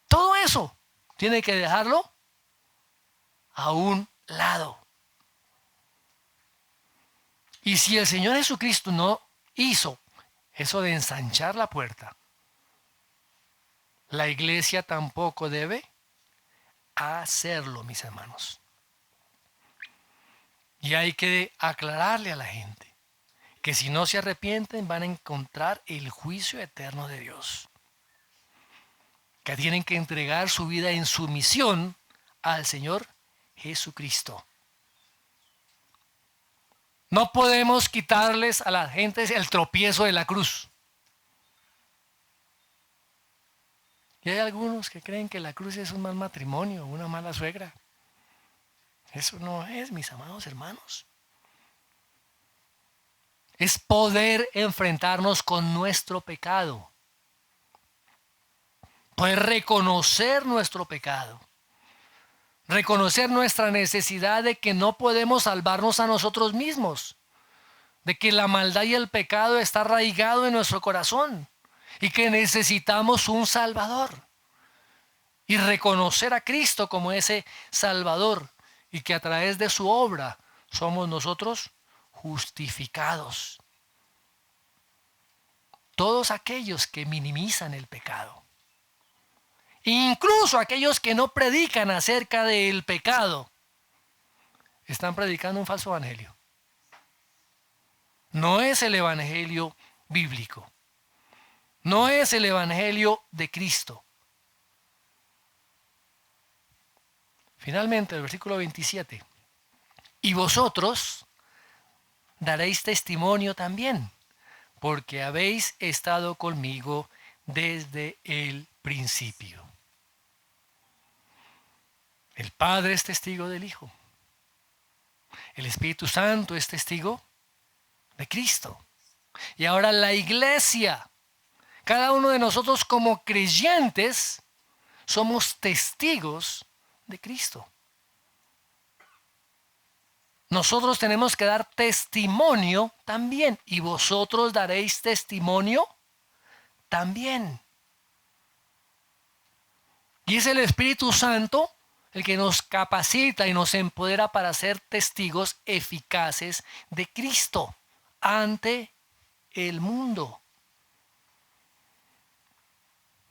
Todo eso tiene que dejarlo a un lado. Y si el Señor Jesucristo no hizo eso de ensanchar la puerta, la iglesia tampoco debe hacerlo, mis hermanos. Y hay que aclararle a la gente que si no se arrepienten van a encontrar el juicio eterno de Dios. Que tienen que entregar su vida en sumisión al Señor Jesucristo. No podemos quitarles a la gente el tropiezo de la cruz. Y hay algunos que creen que la cruz es un mal matrimonio, una mala suegra. Eso no es, mis amados hermanos. Es poder enfrentarnos con nuestro pecado. Pues reconocer nuestro pecado. Reconocer nuestra necesidad de que no podemos salvarnos a nosotros mismos. De que la maldad y el pecado está arraigado en nuestro corazón. Y que necesitamos un Salvador. Y reconocer a Cristo como ese Salvador. Y que a través de su obra somos nosotros justificados. Todos aquellos que minimizan el pecado. Incluso aquellos que no predican acerca del pecado, están predicando un falso evangelio. No es el evangelio bíblico. No es el evangelio de Cristo. Finalmente, el versículo 27. Y vosotros daréis testimonio también, porque habéis estado conmigo desde el principio. El Padre es testigo del Hijo. El Espíritu Santo es testigo de Cristo. Y ahora la iglesia, cada uno de nosotros como creyentes, somos testigos de Cristo. Nosotros tenemos que dar testimonio también. Y vosotros daréis testimonio también. Y es el Espíritu Santo el que nos capacita y nos empodera para ser testigos eficaces de Cristo ante el mundo.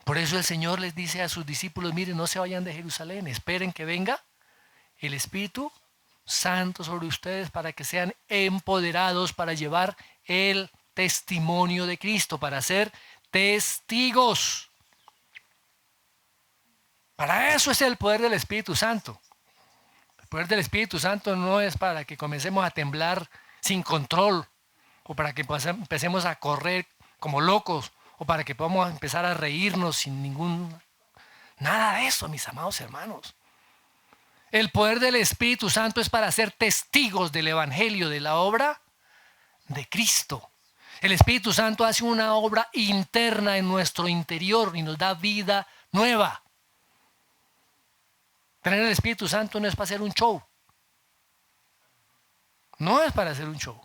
Por eso el Señor les dice a sus discípulos, miren, no se vayan de Jerusalén, esperen que venga el Espíritu Santo sobre ustedes para que sean empoderados para llevar el testimonio de Cristo, para ser testigos. Para eso es el poder del Espíritu Santo. El poder del Espíritu Santo no es para que comencemos a temblar sin control, o para que empecemos a correr como locos, o para que podamos empezar a reírnos sin ningún... Nada de eso, mis amados hermanos. El poder del Espíritu Santo es para ser testigos del Evangelio, de la obra de Cristo. El Espíritu Santo hace una obra interna en nuestro interior y nos da vida nueva. Tener el Espíritu Santo no es para hacer un show. No es para hacer un show.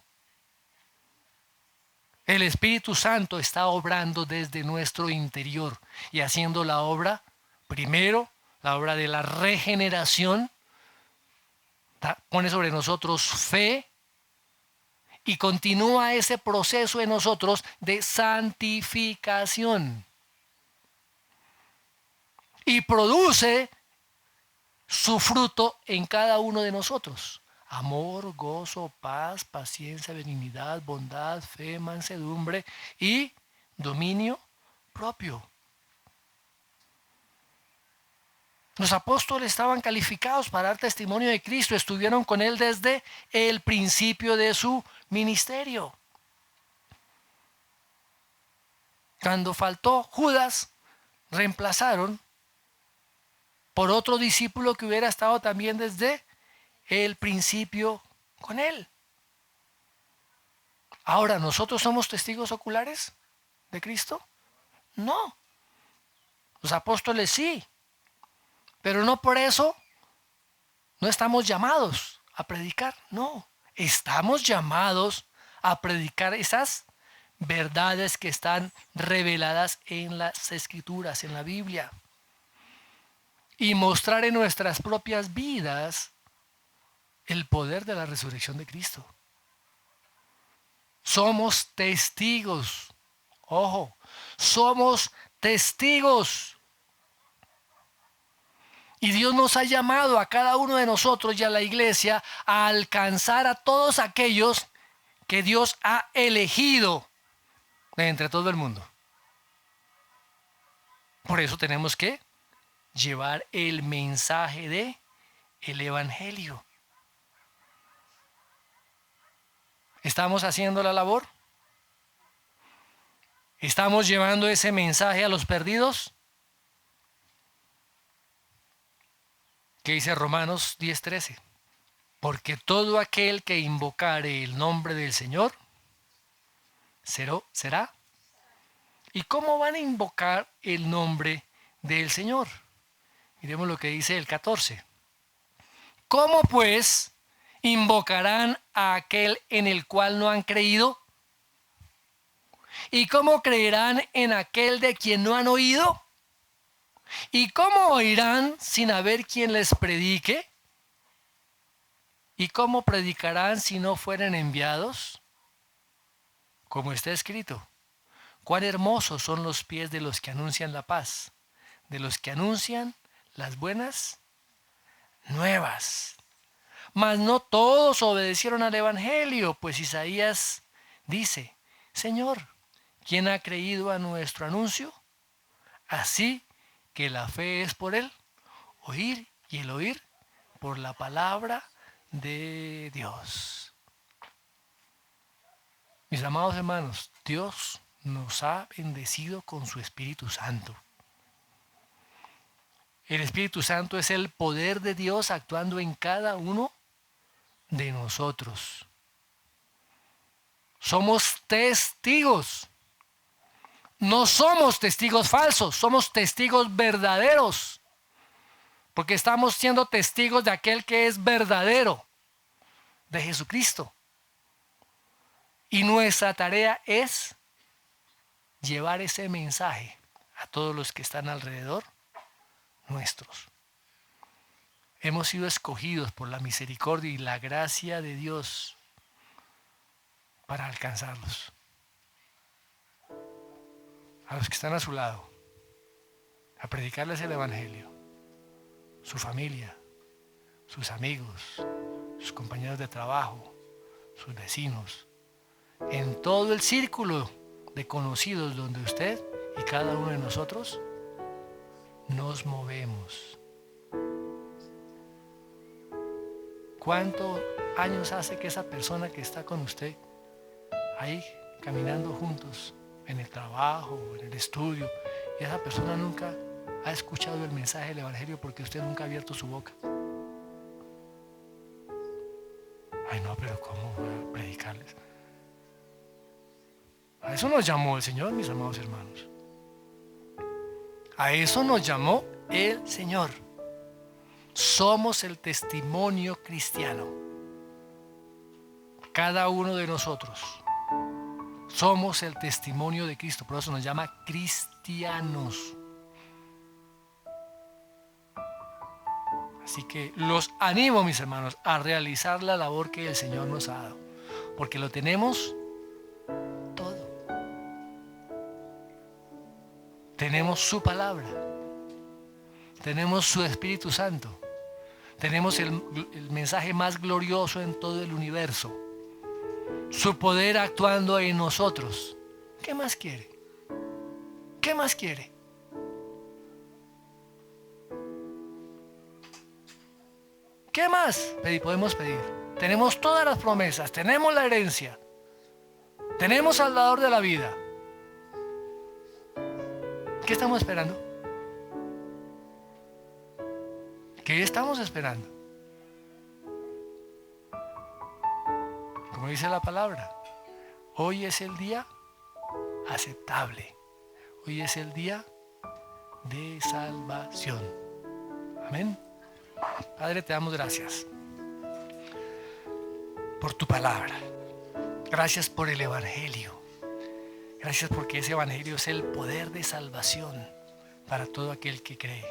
El Espíritu Santo está obrando desde nuestro interior y haciendo la obra, primero, la obra de la regeneración, pone sobre nosotros fe y continúa ese proceso en nosotros de santificación. Y produce su fruto en cada uno de nosotros. Amor, gozo, paz, paciencia, benignidad, bondad, fe, mansedumbre y dominio propio. Los apóstoles estaban calificados para dar testimonio de Cristo. Estuvieron con Él desde el principio de su ministerio. Cuando faltó Judas, reemplazaron por otro discípulo que hubiera estado también desde el principio con Él. Ahora, ¿nosotros somos testigos oculares de Cristo? No. Los apóstoles sí. Pero no por eso no estamos llamados a predicar. No. Estamos llamados a predicar esas verdades que están reveladas en las Escrituras, en la Biblia. Y mostrar en nuestras propias vidas el poder de la resurrección de Cristo. Somos testigos. Ojo, somos testigos. Y Dios nos ha llamado a cada uno de nosotros y a la iglesia a alcanzar a todos aquellos que Dios ha elegido de entre todo el mundo. Por eso tenemos que llevar el mensaje de el Evangelio. ¿Estamos haciendo la labor? ¿Estamos llevando ese mensaje a los perdidos? ¿Qué dice Romanos 10:13? Porque todo aquel que invocare el nombre del Señor será. ¿Y cómo van a invocar el nombre del Señor. Miremos lo que dice el 14. ¿Cómo pues invocarán a aquel en el cual no han creído? ¿Y cómo creerán en aquel de quien no han oído? ¿Y cómo oirán sin haber quien les predique? ¿Y cómo predicarán si no fueren enviados? Como está escrito, cuán hermosos son los pies de los que anuncian la paz, de los que anuncian las buenas nuevas. Mas no todos obedecieron al Evangelio, pues Isaías dice, Señor, ¿quién ha creído a nuestro anuncio? Así que la fe es por el oír y el oír por la palabra de Dios. Mis amados hermanos, Dios nos ha bendecido con su Espíritu Santo. El Espíritu Santo es el poder de Dios actuando en cada uno de nosotros. Somos testigos. No somos testigos falsos, somos testigos verdaderos. Porque estamos siendo testigos de aquel que es verdadero, de Jesucristo. Y nuestra tarea es llevar ese mensaje a todos los que están alrededor nuestros. Hemos sido escogidos por la misericordia y la gracia de Dios para alcanzarlos. A los que están a su lado, a predicarles el Evangelio, su familia, sus amigos, sus compañeros de trabajo, sus vecinos, en todo el círculo de conocidos donde usted y cada uno de nosotros nos movemos. ¿Cuántos años hace que esa persona que está con usted ahí caminando juntos en el trabajo, en el estudio, y esa persona nunca ha escuchado el mensaje del Evangelio porque usted nunca ha abierto su boca? Ay, no, pero ¿cómo voy a predicarles? A eso nos llamó el Señor, mis amados hermanos. A eso nos llamó el Señor. Somos el testimonio cristiano. Cada uno de nosotros somos el testimonio de Cristo. Por eso nos llama cristianos. Así que los animo, mis hermanos, a realizar la labor que el Señor nos ha dado. Porque lo tenemos todo. Tenemos su palabra. Tenemos su Espíritu Santo. Tenemos el mensaje más glorioso en todo el universo. Su poder actuando en nosotros. ¿Qué más quiere? ¿Qué más quiere? ¿Qué más podemos pedir? Tenemos todas las promesas, tenemos la herencia, tenemos al dador de la vida. ¿Qué estamos esperando? ¿Qué estamos esperando? Como dice la palabra, hoy es el día aceptable. Hoy es el día de salvación. Amén. Padre, te damos gracias por tu palabra. Gracias por el Evangelio. Gracias porque ese Evangelio es el poder de salvación para todo aquel que cree.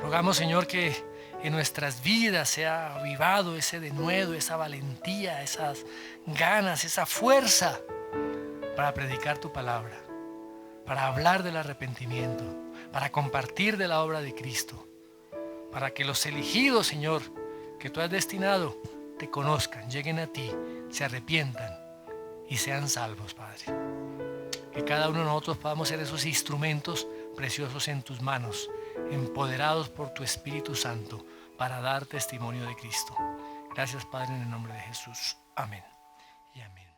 Rogamos, Señor, que en nuestras vidas sea avivado ese denuedo, esa valentía, esas ganas, esa fuerza para predicar tu palabra, para hablar del arrepentimiento, para compartir de la obra de Cristo, para que los elegidos, Señor, que tú has destinado, te conozcan, lleguen a ti, se arrepientan y sean salvos, Padre. Que cada uno de nosotros podamos ser esos instrumentos preciosos en tus manos, empoderados por tu Espíritu Santo para dar testimonio de Cristo. Gracias, Padre, en el nombre de Jesús. Amén y amén.